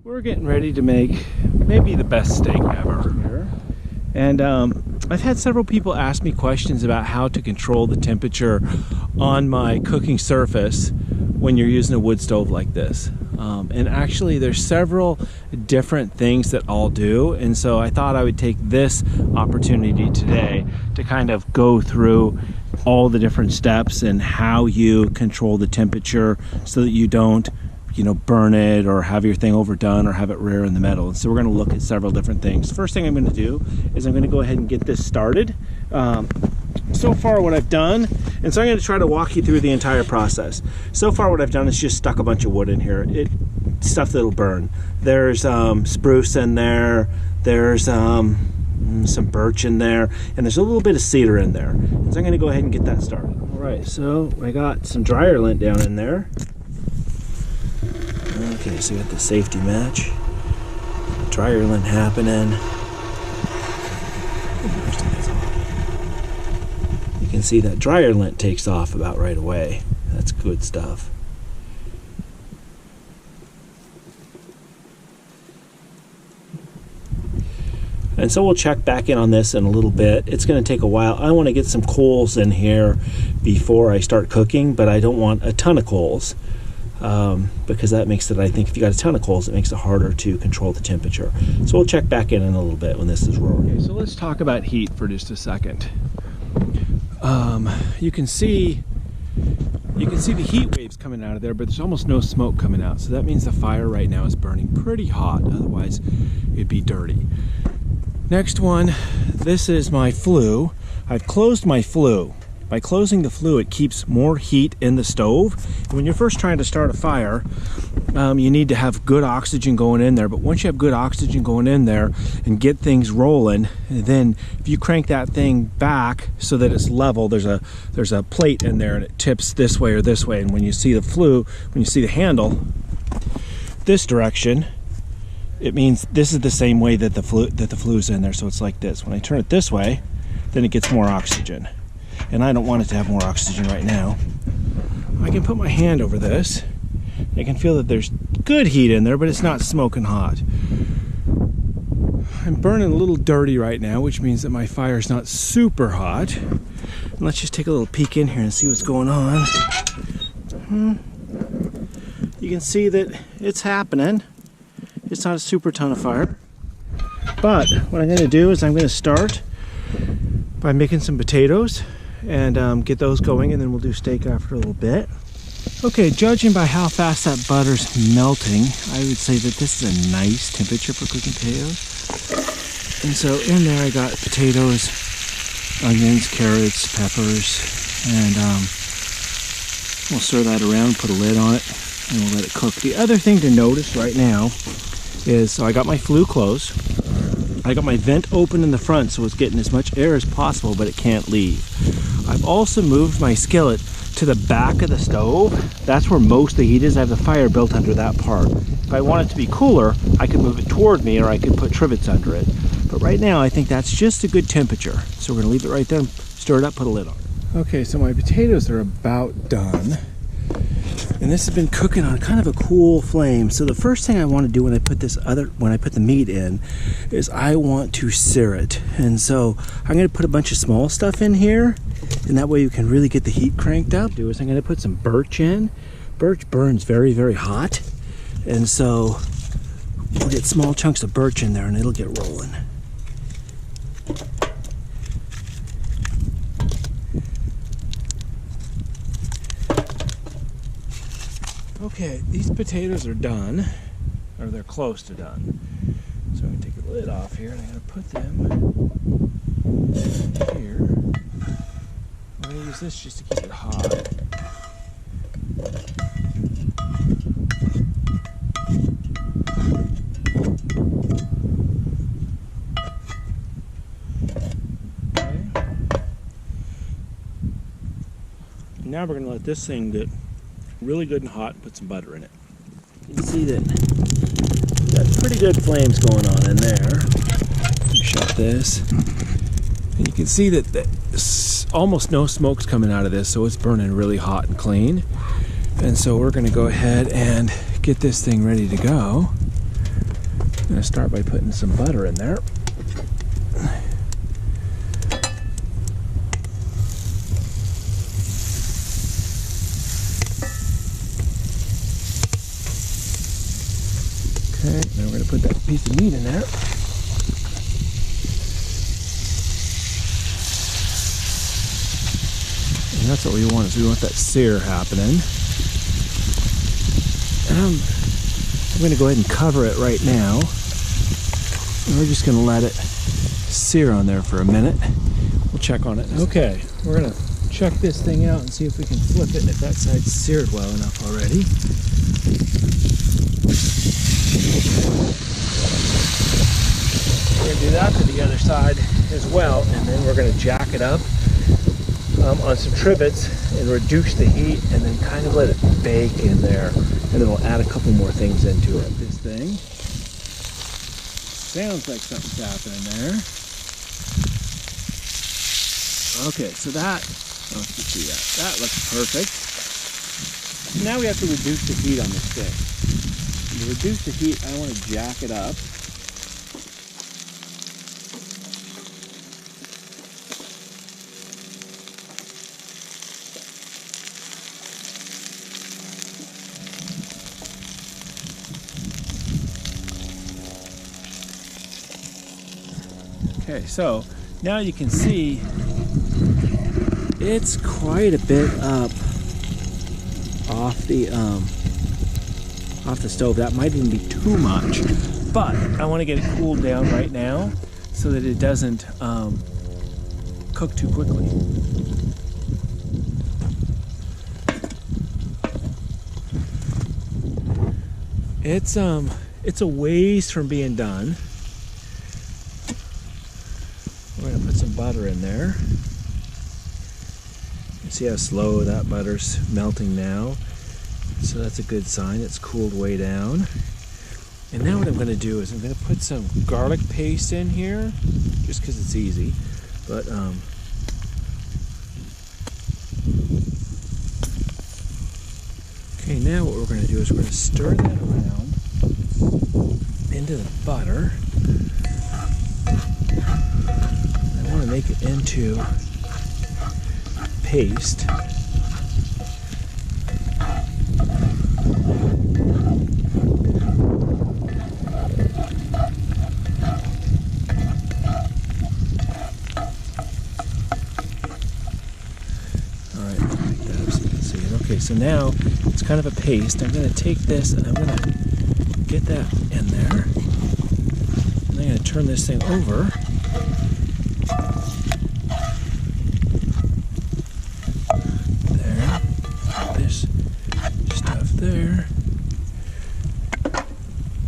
We're getting ready to make maybe the best steak ever here. And I've had several people ask me questions about how to control the temperature on my cooking surface when you're using a wood stove like this. And actually there's several different things that I'll do, and so I thought I would take this opportunity today to kind of go through all the different steps and how you control the temperature so that you don't, you know, burn it or have your thing overdone or have it rare in the metal. And so we're going to look at several different things. First thing I'm going to do is I'm going to go ahead and get this started. So far what I've done, and so I'm going to try to walk you through the entire process. So far what I've done is just stuck a bunch of wood in here. Stuff that'll burn. There's spruce in there, there's some birch in there, and there's a little bit of cedar in there. And so I'm going to go ahead and get that started. Alright, so I got some dryer lint down in there. Okay, so we got the safety match. Dryer lint happening. You can see that dryer lint takes off about right away. That's good stuff. And so we'll check back in on this in a little bit. It's going to take a while. I want to get some coals in here before I start cooking, but I don't want a ton of coals. Because that makes it, I think if you got a ton of coals, it makes it harder to control the temperature. So we'll check back in a little bit when this is rolling. Okay, so let's talk about heat for just a second. You can see the heat waves coming out of there, but there's almost no smoke coming out. So that means the fire right now is burning pretty hot. Otherwise, it'd be dirty. Next one, this is my flue. I've closed my flue. By closing the flue, it keeps more heat in the stove. When you're first trying to start a fire, you need to have good oxygen going in there. But once you have good oxygen going in there and get things rolling, then if you crank that thing back so that it's level, there's a plate in there and it tips this way or this way. And when you see the flue, when you see the handle this direction, it means this is the same way that the flue's in there. So it's like this. When I turn it this way, then it gets more oxygen. And I don't want it to have more oxygen right now. I can put my hand over this. I can feel that there's good heat in there, but it's not smoking hot. I'm burning a little dirty right now, which means that my fire's not super hot. And let's just take a little peek in here and see what's going on. You can see that it's happening. It's not a super ton of fire. But what I'm going to do is I'm going to start by making some potatoes and get those going, and then we'll do steak after a little bit. Okay, judging by how fast that butter's melting, I would say that this is a nice temperature for cooking potatoes. And so in there I got potatoes, onions, carrots, peppers, and we'll stir that around, put a lid on it, and we'll let it cook. The other thing to notice right now is, so I got my flue closed. I got my vent open in the front so it's getting as much air as possible, but it can't leave. I've also moved my skillet to the back of the stove. That's where most of the heat is. I have the fire built under that part. If I want it to be cooler, I could move it toward me, or I could put trivets under it. But right now, I think that's just a good temperature. So we're gonna leave it right there and stir it up, put a lid on it. Okay, so my potatoes are about done. And this has been cooking on kind of a cool flame. So the first thing I want to do when I put the meat in is I want to sear it. And so I'm going to put a bunch of small stuff in here, and that way you can really get the heat cranked up. I'm going to put some birch in. Birch burns very, very hot. And so we'll get small chunks of birch in there and it'll get rolling. Okay, these potatoes are done, or they're close to done. So I'm going to take the lid off here and I'm going to put them here. I'm going to use this just to keep it hot. Okay. Now we're going to let this thing get really good and hot and put some butter in it. You can see that we've got pretty good flames going on in there. Shut this. And you can see that almost no smoke's coming out of this, so it's burning really hot and clean. And so we're going to go ahead and get this thing ready to go. going to start by putting some butter in there. Okay, now we're going to put that piece of meat in there. And that's what we want, is we want that sear happening. And I'm going to go ahead and cover it right now. And we're just going to let it sear on there for a minute. We'll check on it. Okay, we're going to check this thing out and see if we can flip it, if that side's seared well enough already. We're going to do that to the other side as well, and then we're going to jack it up on some trivets and reduce the heat, and then kind of let it bake in there, and then we'll add a couple more things into it. This thing sounds like something's happening there. Okay, so that, let's just see that. That looks perfect. Now we have to reduce the heat on this thing. To reduce the heat, I want to jack it up. Okay, so now you can see it's quite a bit up off the stove. That might even be too much, but I want to get it cooled down right now so that it doesn't cook too quickly. It's a ways from being done. We're going to put some butter in there. See how slow that butter's melting now? So that's a good sign. It's cooled way down. And now what I'm going to do is I'm going to put some garlic paste in here, just because it's easy. But okay, now what we're going to do is we're going to stir that around into the butter. I want to make it into paste. Okay, so now it's kind of a paste. I'm going to take this and I'm going to get that in there. And I'm going to turn this thing over. There. Put this stuff there.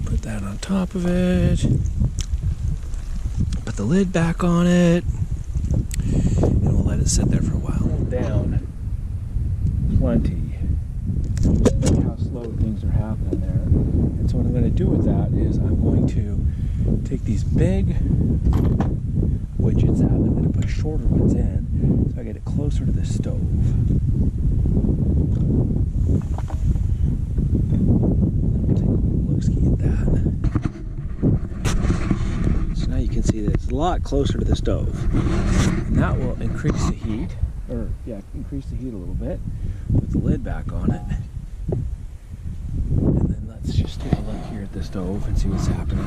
Put that on top of it. Put the lid back on it. And we'll let it sit there for a while. Down. Plenty. Look how slow things are happening there. And so what I'm going to do with that is I'm going to take these big widgets out and I'm going to put shorter ones in so I get it closer to the stove. Take a look-ski at that. So now you can see that it's a lot closer to the stove. And that will increase the heat. Increase the heat a little bit. Put the lid back on it. And then let's just take a look here at the stove and see what's happening.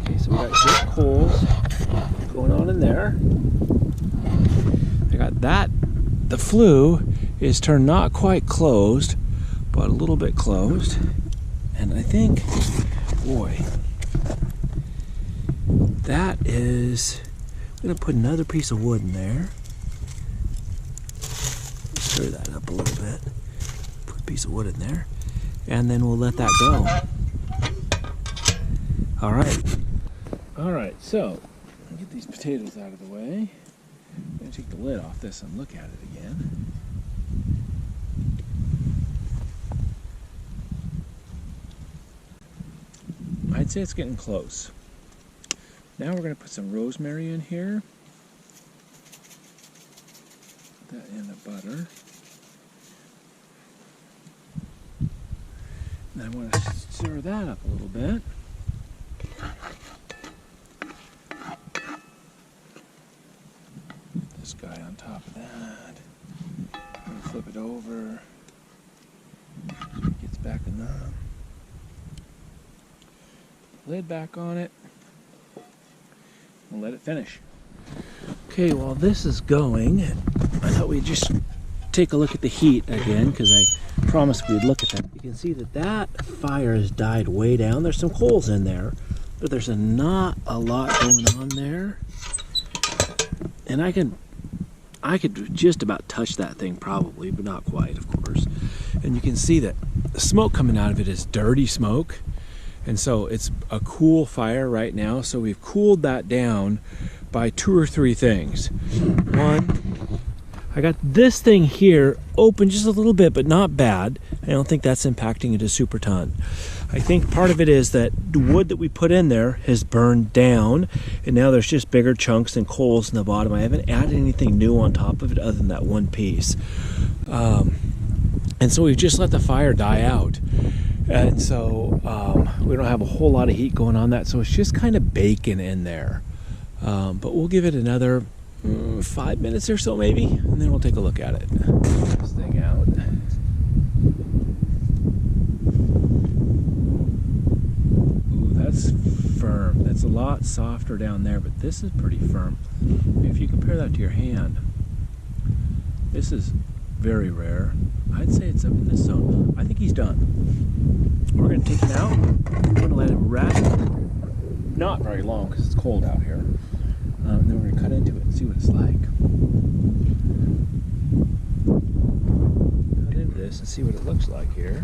Okay, so we got good coals going on in there. I got that. The flue is turned not quite closed, but a little bit closed. And I think, boy, that is, I'm going to put another piece of wood in there. Stir that up a little bit. Put a piece of wood in there. And then we'll let that go. Alright, so I'll get these potatoes out of the way. I'm going to take the lid off this and look at it again. I'd say it's getting close. Now we're going to put some rosemary in here. Put that in the butter. And I want to stir that up a little bit. over. Gets back in the lid back on it. We'll let it finish. Okay, while this is going, I thought we'd just take a look at the heat again, because I promised we'd look at that. You can see that that fire has died way down. There's some coals in there, but there's not a lot going on there. And I could just about touch that thing probably, but not quite, of course. And you can see that the smoke coming out of it is dirty smoke. And so it's a cool fire right now. So we've cooled that down by 2 or 3 things. One, I got this thing here open just a little bit, but not bad. I don't think that's impacting it a super ton. I think part of it is that the wood that we put in there has burned down, and now there's just bigger chunks and coals in the bottom. I haven't added anything new on top of it other than that one piece. And so we've just let the fire die out. And so we don't have a whole lot of heat going on that, so it's just kind of baking in there. But we'll give it another 5 minutes or so maybe, and then we'll take a look at it. This thing out. Ooh, that's firm. That's a lot softer down there, but this is pretty firm. If you compare that to your hand, this is very rare. I'd say it's up in this zone. I think he's done. We're going to take him out. We're going to let him rest. Not very long because it's cold out here. And then we're going to cut into it and see what it's like. Cut into this and see what it looks like here.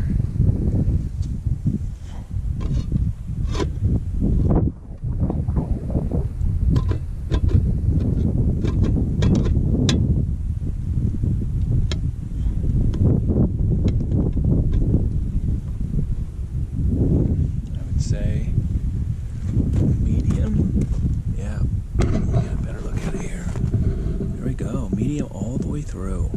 Say medium. Yeah, get a better look at it here. There we go, medium all the way through.